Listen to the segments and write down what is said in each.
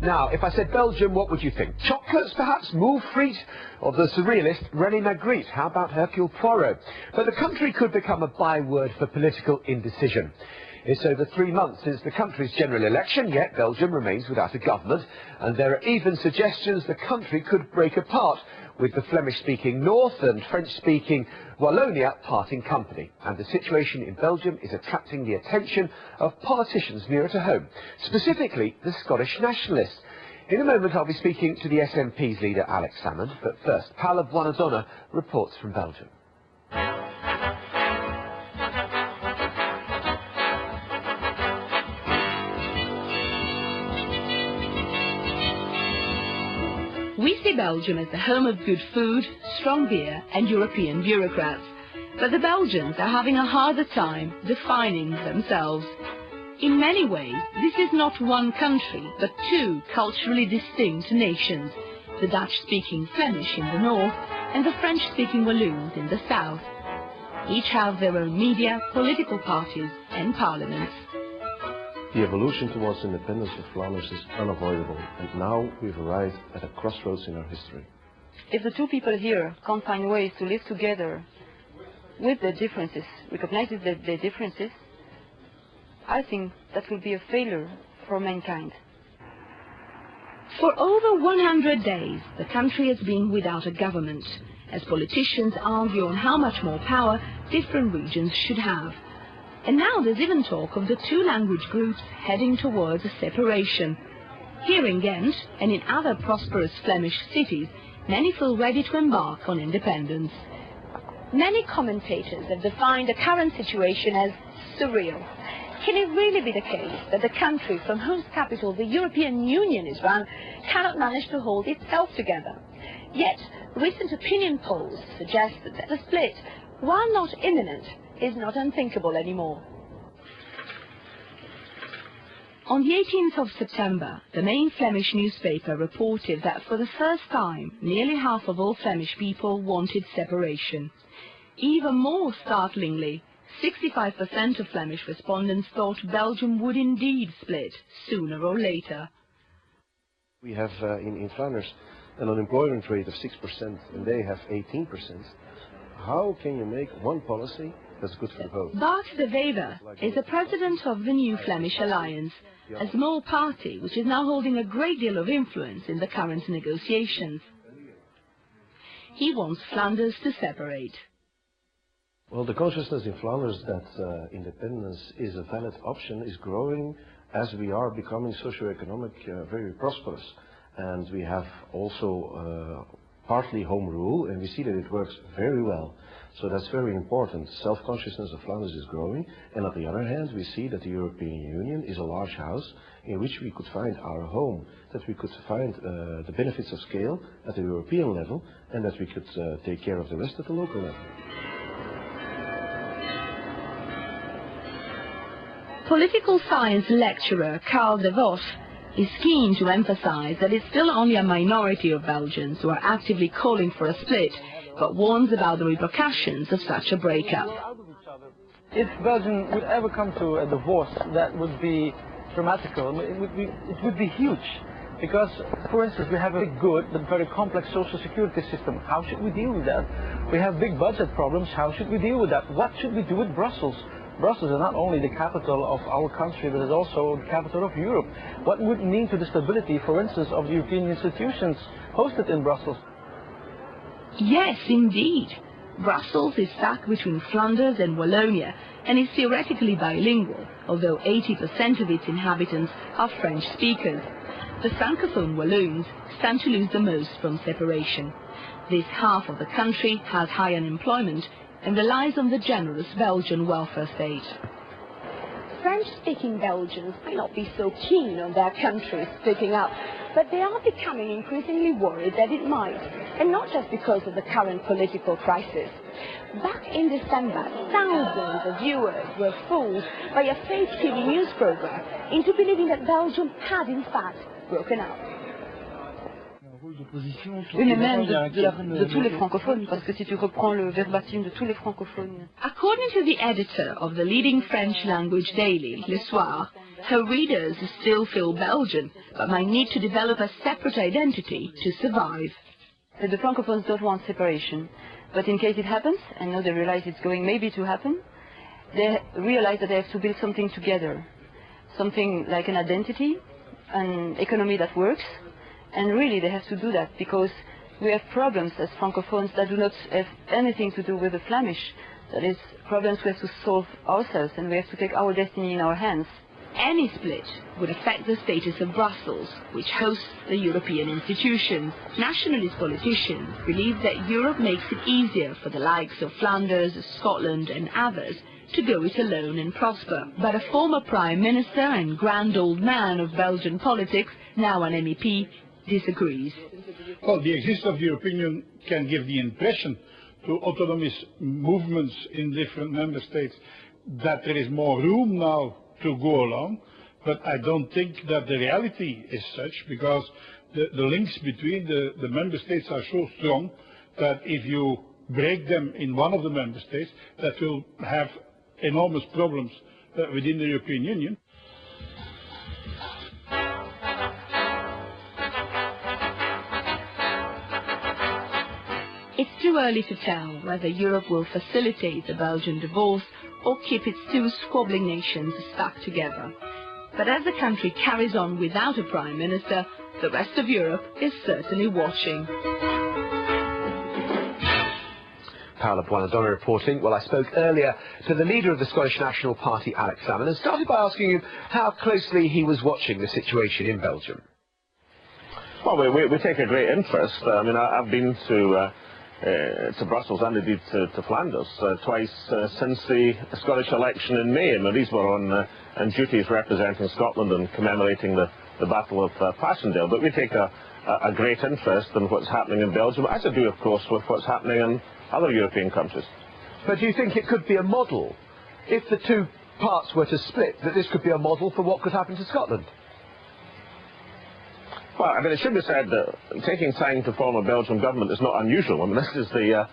Now, if I said Belgium, what would you think? Chocolates, perhaps? Moule frite? Or the surrealist René Magritte? How about Hercule Poirot? But the country could become a byword for political indecision. It's over 3 months since the country's general election, yet Belgium remains without a government, and there are even suggestions the country could break apart, with the Flemish-speaking North and French-speaking Wallonia parting company. And the situation in Belgium is attracting the attention of politicians nearer to home, specifically the Scottish nationalists. In a moment I'll be speaking to the SNP's leader Alex Salmond, but first, Paula Buonadonna reports from Belgium. We see Belgium as the home of good food, strong beer and European bureaucrats. But the Belgians are having a harder time defining themselves. In many ways, this is not one country, but two culturally distinct nations, the Dutch-speaking Flemish in the north and the French-speaking Walloons in the south. Each have their own media, political parties and parliaments. The evolution towards independence of Flanders is unavoidable, and now we've arrived at a crossroads in our history. If the two people here can't find ways to live together with their differences, recognize their differences, I think that will be a failure for mankind. For over 100 days, the country has been without a government, as politicians argue on how much more power different regions should have. And now there's even talk of the two language groups heading towards a separation. Here in Ghent and in other prosperous Flemish cities, many feel ready to embark on independence. Many commentators have defined the current situation as surreal. Can it really be the case that the country from whose capital the European Union is run cannot manage to hold itself together? Yet, recent opinion polls suggest that a split, while not imminent, is not unthinkable anymore. On the 18th of September, the main Flemish newspaper reported that for the first time, nearly half of all Flemish people wanted separation. Even more startlingly, 65% of Flemish respondents thought Belgium would indeed split, sooner or later. We have in Flanders an unemployment rate of 6% and they have 18%. How can you make one policy that's good for the vote? Bart de Wever is the president of the New Flemish Alliance, a small party which is now holding a great deal of influence in the current negotiations. He wants Flanders to separate. Well, the consciousness in Flanders that independence is a valid option is growing as we are becoming socio-economic very prosperous. And we have also partly home rule, and we see that it works very well. So that's very important. Self-consciousness of Flanders is growing, and on the other hand, we see that the European Union is a large house in which we could find our home, that we could find the benefits of scale at the European level, and that we could take care of the rest at the local level. Political science lecturer Karl de Vos is keen to emphasize that it's still only a minority of Belgians who are actively calling for a split, but warns about the repercussions of such a breakup. If Belgium would ever come to a divorce, that would be dramatical. It would be huge. Because, for instance, we have a good but very complex social security system. How should we deal with that? We have big budget problems. How should we deal with that? What should we do with Brussels? Brussels is not only the capital of our country, but it's also the capital of Europe. What would it mean to the stability, for instance, of the European institutions hosted in Brussels? Yes, indeed. Brussels is stuck between Flanders and Wallonia and is theoretically bilingual, although 80% of its inhabitants are French speakers. The Francophone Walloons stand to lose the most from separation. This half of the country has high unemployment and relies on the generous Belgian welfare state. French-speaking Belgians may not be so keen on their country splitting up, but they are becoming increasingly worried that it might, and not just because of the current political crisis. Back in December, thousands of viewers were fooled by a fake TV news program into believing that Belgium had in fact broken up. Oui, mais même de tous les francophones, parce que si tu reprends le verbatim de tous les francophones. According to the editor of the leading French language daily, Le Soir, her readers still feel Belgian, but might need to develop a separate identity to survive. The francophones don't want separation, but in case it happens, and now they realize it's going maybe to happen, they realize that they have to build something together, something like an identity, an economy that works, and really they have to do that because we have problems as francophones that do not have anything to do with the Flemish. That is problems we have to solve ourselves, and we have to take our destiny in our hands. Any split would affect the status of Brussels, which hosts the European institutions. Nationalist politicians believe that Europe makes it easier for the likes of Flanders, Scotland and others to go it alone and prosper. But a former Prime Minister and grand old man of Belgian politics, now an MEP, disagrees. Well, the existence of the European Union can give the impression to autonomous movements in different member states that there is more room now to go along, but I don't think that the reality is such, because the links between the member states are so strong that if you break them in one of the member states, that will have enormous problems within the European Union. It's too early to tell whether Europe will facilitate the Belgian divorce or keep its two squabbling nations stuck together. But as the country carries on without a prime minister, the rest of Europe is certainly watching. Paola Buonadonna reporting. Well, I spoke earlier to the leader of the Scottish National Party, Alex Salmon, and started by asking him how closely he was watching the situation in Belgium. Well, we take a great interest. I mean, I've been to Brussels and indeed to Flanders twice since the Scottish election in May. And these were on duties representing Scotland and commemorating the Battle of Passchendaele. But we take a great interest in what's happening in Belgium, as I do, of course, with what's happening in other European countries. But do you think it could be a model, if the two parts were to split, that this could be a model for what could happen to Scotland? Well, I mean, it should be said that taking time to form a Belgian government is not unusual. I mean, this is the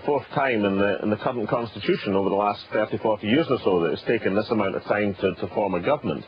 fourth time in the current constitution over the last 30, 40 years or so that it's taken this amount of time to form a government.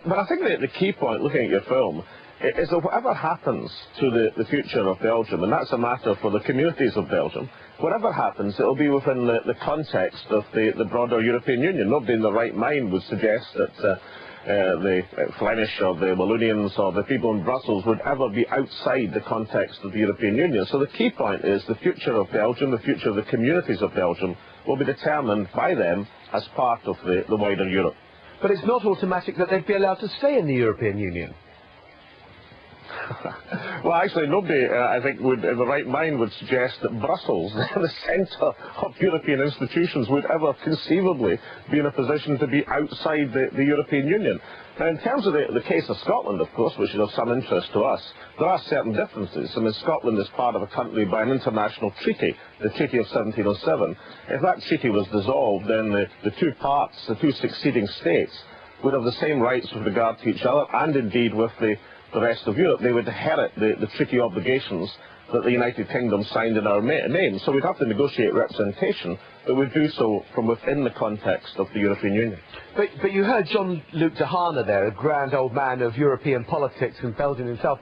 But I think the key point, looking at your film, is that whatever happens to the future of Belgium, and that's a matter for the communities of Belgium, whatever happens, it will be within the context of the broader European Union. Nobody in their right mind would suggest that the Flemish or the Wallonians or the people in Brussels would ever be outside the context of the European Union. So the key point is the future of Belgium, the future of the communities of Belgium, will be determined by them as part of the wider Europe. But it's not automatic that they'd be allowed to stay in the European Union. Well, actually, nobody, I think, in the right mind would suggest that Brussels, the centre of European institutions, would ever conceivably be in a position to be outside the European Union. Now, in terms of the case of Scotland, of course, which is of some interest to us, there are certain differences. I mean, Scotland is part of a country by an international treaty, the Treaty of 1707. If that treaty was dissolved, then the two parts, the two succeeding states, would have the same rights with regard to each other, and indeed with the rest of Europe. They would inherit the treaty obligations that the United Kingdom signed in our name. So we'd have to negotiate representation, but we'd do so from within the context of the European Union. But you heard Jean-Luc Dehaene there, a grand old man of European politics and Belgium himself,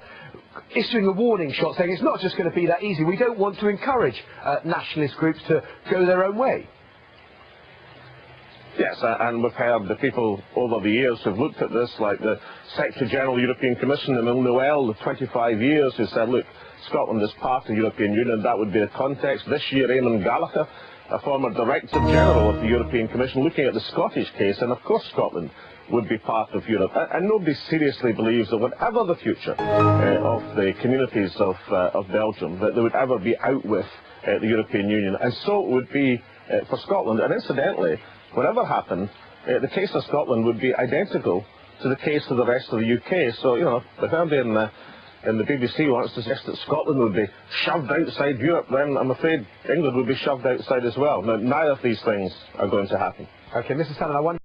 issuing a warning shot saying it's not just going to be that easy. We don't want to encourage nationalist groups to go their own way. Yes, and we've heard the people over the years who've looked at this, like the Secretary-General of the European Commission, Emile Noël, the 25 years, who said, look, Scotland is part of the European Union, that would be the context. This year, Eamon Gallagher, a former Director General of the European Commission, looking at the Scottish case, and of course Scotland would be part of Europe. And nobody seriously believes that whatever the future of the communities of Belgium, that they would ever be out with the European Union. And so it would be for Scotland. And incidentally, whatever happened, the case of Scotland would be identical to the case of the rest of the UK. So, you know, if anybody in the BBC wants to suggest that Scotland would be shoved outside Europe, then I'm afraid England would be shoved outside as well. Now, neither of these things are going to happen. OK, Mr. Salmon, I wonder